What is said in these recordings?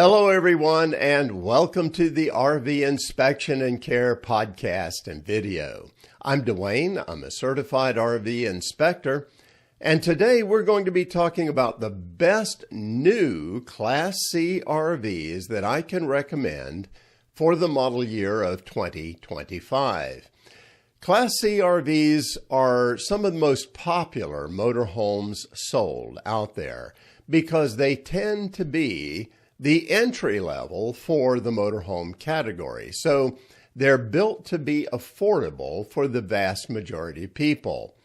Hello, everyone, and welcome to the RV Inspection and Care podcast and video. I'm Dwayne. I'm a certified RV inspector, and today we're going to be talking about the best new Class C RVs that I can recommend for the model year of 2025. Class C RVs are some of the most popular motorhomes sold out there because they tend to be the entry level for the motorhome category. So they're built to be affordable for the vast majority of people.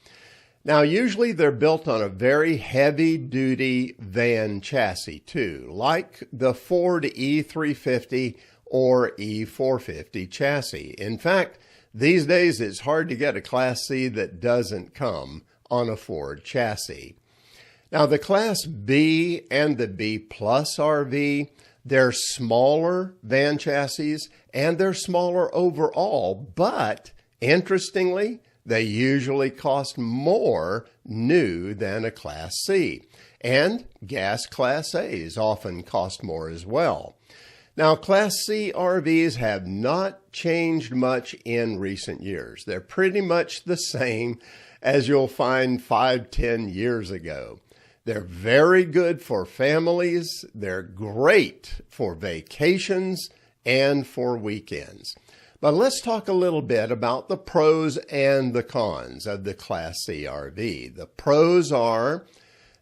Now, usually they're built on a very heavy-duty van chassis too, like the Ford E350 or E450 chassis. In fact, these days it's hard to get a Class C that doesn't come on a Ford chassis. Now, the Class B and the B Plus RV, they're smaller van chassis and they're smaller overall, but interestingly, they usually cost more new than a Class C. And gas Class A's often cost more as well. Now, Class C RVs have not changed much in recent years. They're pretty much the same as you'll find 5-10 years ago. They're very good for families. They're great for vacations and for weekends. But let's talk a little bit about the pros and the cons of the Class C RV. The pros are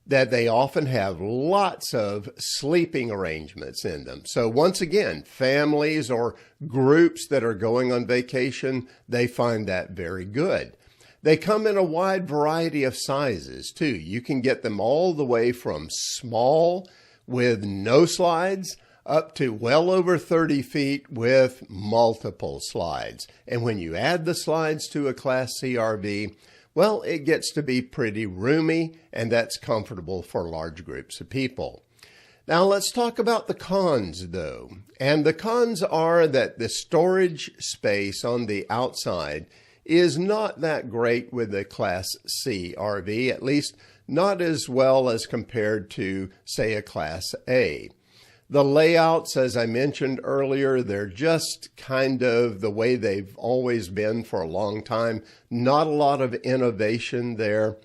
that they often have lots of sleeping arrangements in them. So once again, families or groups that are going on vacation, they find that very good. They come in a wide variety of sizes too. You can get them all the way from small with no slides up to well over 30 feet with multiple slides. And when you add the slides to a Class C RV, well, it gets to be pretty roomy, and that's comfortable for large groups of people. Now let's talk about the cons though. And the cons are that the storage space on the outside is not that great with the Class C RV, at least not as well as compared to, say, a Class A. The layouts, as I mentioned earlier, they're just kind of the way they've always been for a long time. Not a lot of innovation there.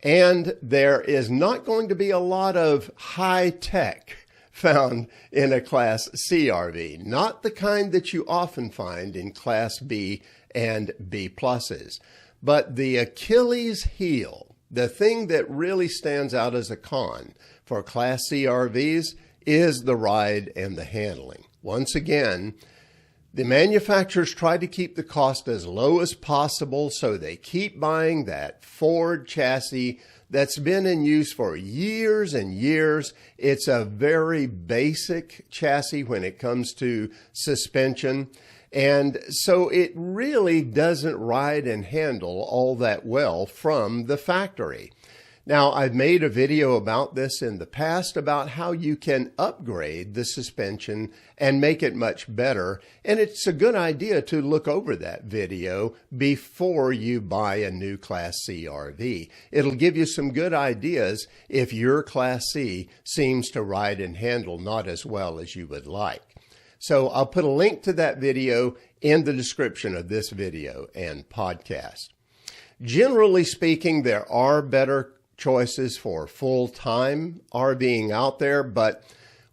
And there is not going to be a lot of high tech found in a Class C RV. Not the kind that you often find in Class B and B pluses. But the Achilles heel, the thing that really stands out as a con for Class C RVs is the ride and the handling. Once again, the manufacturers try to keep the cost as low as possible, so they keep buying that Ford chassis that's been in use for years and years. It's a very basic chassis when it comes to suspension. And so it really doesn't ride and handle all that well from the factory. Now, I've made a video about this in the past about how you can upgrade the suspension and make it much better. And it's a good idea to look over that video before you buy a new Class C RV. It'll give you some good ideas if your Class C seems to ride and handle not as well as you would like. So I'll put a link to that video in the description of this video and podcast. Generally speaking, there are better choices for full-time RVing out there, but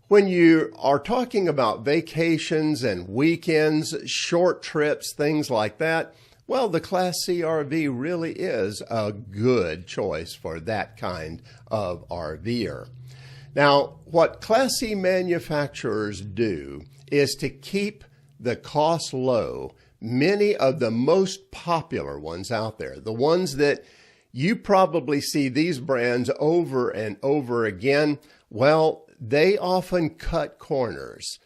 when you are talking about vacations and weekends, short trips, things like that, well, the Class C RV really is a good choice for that kind of RVer. Now, what Class C manufacturers do is to keep the cost low. Many of the most popular ones out there, the ones that you probably see these brands over and over again, well, they often cut corners.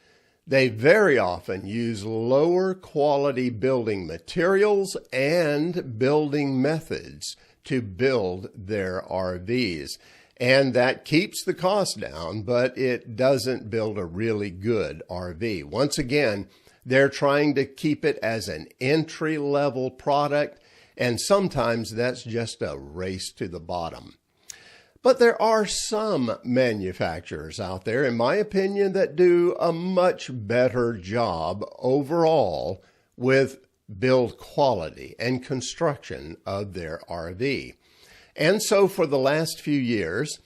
They very often use lower quality building materials and building methods to build their RVs. And that keeps the cost down, but it doesn't build a really good RV. Once again, they're trying to keep it as an entry-level product, and sometimes that's just a race to the bottom. But there are some manufacturers out there, in my opinion, that do a much better job overall with build quality and construction of their RV. And so for the last few years,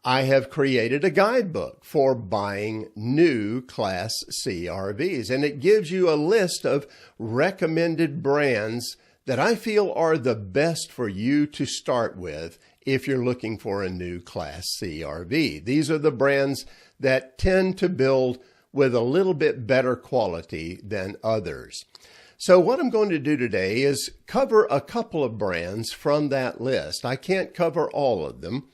I have created a guidebook for buying new Class C RVs, and it gives you a list of recommended brands that I feel are the best for you to start with if you're looking for a new Class C RV. These are the brands that tend to build with a little bit better quality than others. So what I'm going to do today is cover a couple of brands from that list. I can't cover all of them,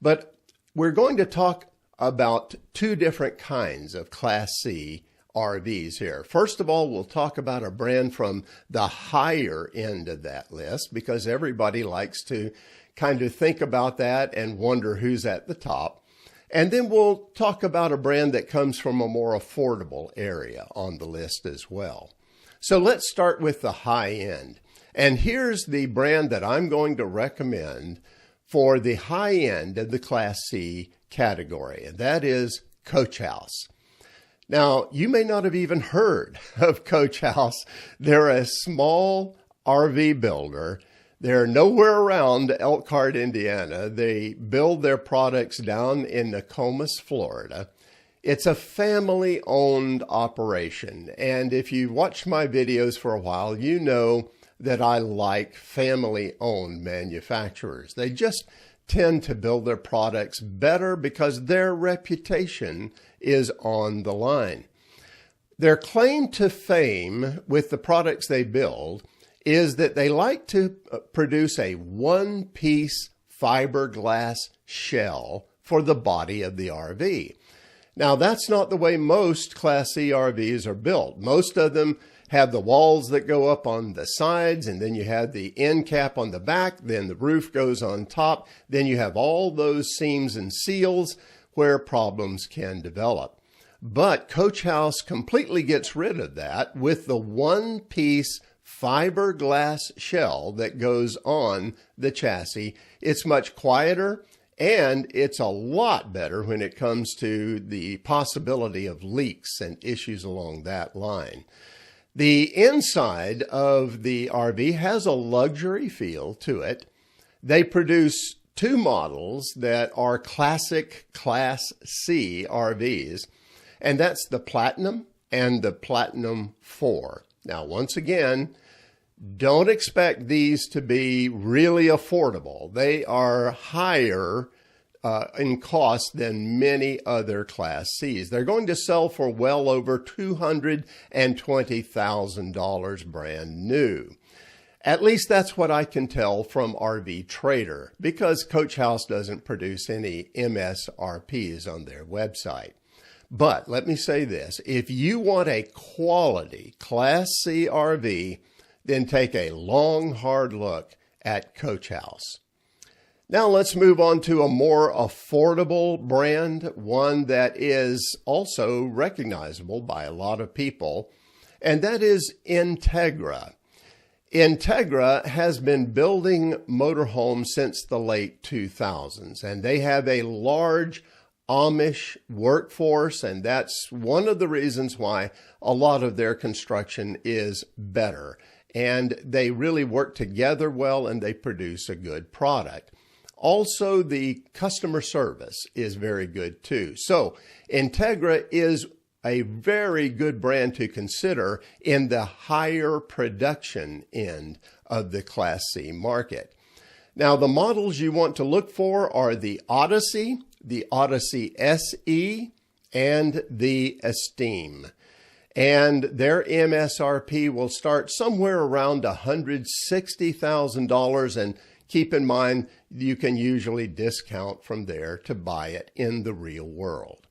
but we're going to talk about two different kinds of Class C RVs here. First of all, we'll talk about a brand from the higher end of that list because everybody likes to kind of think about that and wonder who's at the top. And then we'll talk about a brand that comes from a more affordable area on the list as well. So let's start with the high end. And here's the brand that I'm going to recommend for the high end of the Class C category, and that is Coach House. Now, you may not have even heard of Coach House. They're a small RV builder. They're nowhere around Elkhart, Indiana. They build their products down in Nokomis, Florida. It's a family-owned operation, and if you watch my videos for a while, you know that I like family-owned manufacturers. They just tend to build their products better because their reputation is on the line. Their claim to fame with the products they build is that they like to produce a one-piece fiberglass shell for the body of the RV. Now, that's not the way most Class C RVs are built. Most of them have the walls that go up on the sides, and then you have the end cap on the back, then the roof goes on top, then you have all those seams and seals where problems can develop. But Coach House completely gets rid of that with the one-piece fiberglass shell that goes on the chassis. It's much quieter, and it's a lot better when it comes to the possibility of leaks and issues along that line. The inside of the RV has a luxury feel to it. They produce two models that are classic Class C RVs, and that's the Platinum and the Platinum 4. Now, once again, don't expect these to be really affordable. They are higher in cost than many other Class Cs. They're going to sell for well over $220,000 brand new. At least that's what I can tell from RV Trader, because Coach House doesn't produce any MSRPs on their website. But let me say this, if you want a quality Class C RV, then take a long, hard look at Coach House. Now let's move on to a more affordable brand, one that is also recognizable by a lot of people, and that is Integra. Integra has been building motorhomes since the late 2000s, and they have a large Amish workforce, and that's one of the reasons why a lot of their construction is better. And they really work together well, and they produce a good product. Also, the customer service is very good too. So Integra is a very good brand to consider in the higher production end of the Class C market. Now, the models you want to look for are the Odyssey SE, and the Esteem. And their MSRP will start somewhere around $160,000, and keep in mind, you can usually discount from there to buy it in the real world.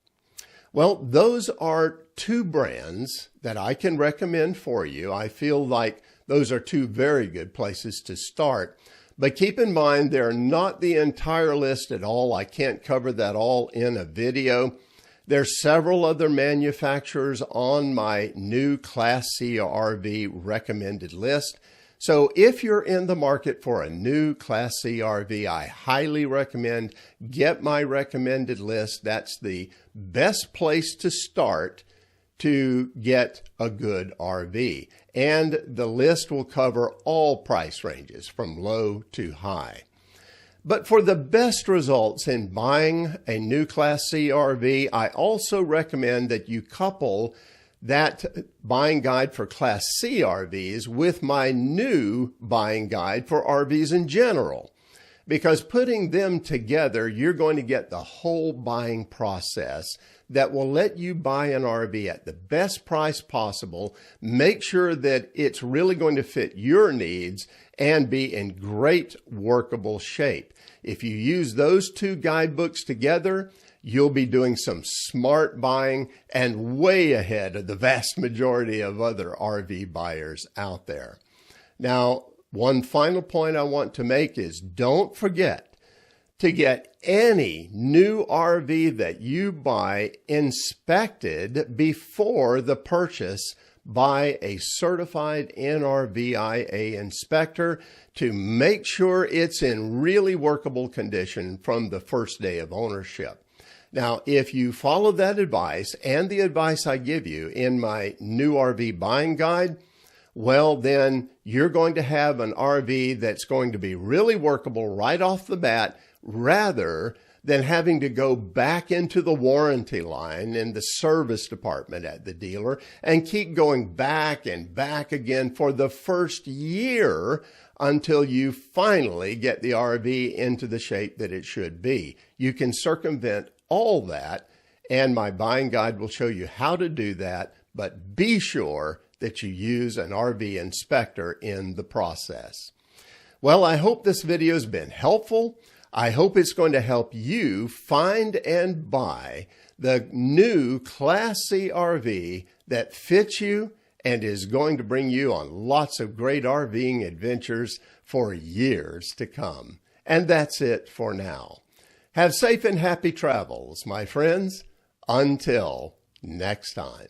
Well, those are two brands that I can recommend for you. I feel like those are two very good places to start. But keep in mind, they're not the entire list at all. I can't cover that all in a video. There's several other manufacturers on my new Class C RV recommended list. So if you're in the market for a new Class C RV, I highly recommend get my recommended list. That's the best place to start to get a good RV. And the list will cover all price ranges from low to high. But for the best results in buying a new Class C RV, I also recommend that you couple that buying guide for Class C RVs with my new buying guide for RVs in general. Because putting them together, you're going to get the whole buying process that will let you buy an RV at the best price possible, make sure that it's really going to fit your needs, and be in great workable shape. If you use those two guidebooks together, you'll be doing some smart buying and way ahead of the vast majority of other RV buyers out there. Now, one final point I want to make is don't forget to get any new RV that you buy inspected before the purchase by a certified NRVIA inspector to make sure it's in really workable condition from the first day of ownership. Now, if you follow that advice and the advice I give you in my new RV buying guide, well, then you're going to have an RV that's going to be really workable right off the bat, rather than having to go back into the warranty line in the service department at the dealer and keep going back and back again for the first year until you finally get the RV into the shape that it should be. You can circumvent all that, and my buying guide will show you how to do that, but be sure that you use an RV inspector in the process. Well, I hope this video has been helpful. I hope it's going to help you find and buy the new Class C RV that fits you and is going to bring you on lots of great RVing adventures for years to come. And that's it for now. Have safe and happy travels, my friends. Until next time.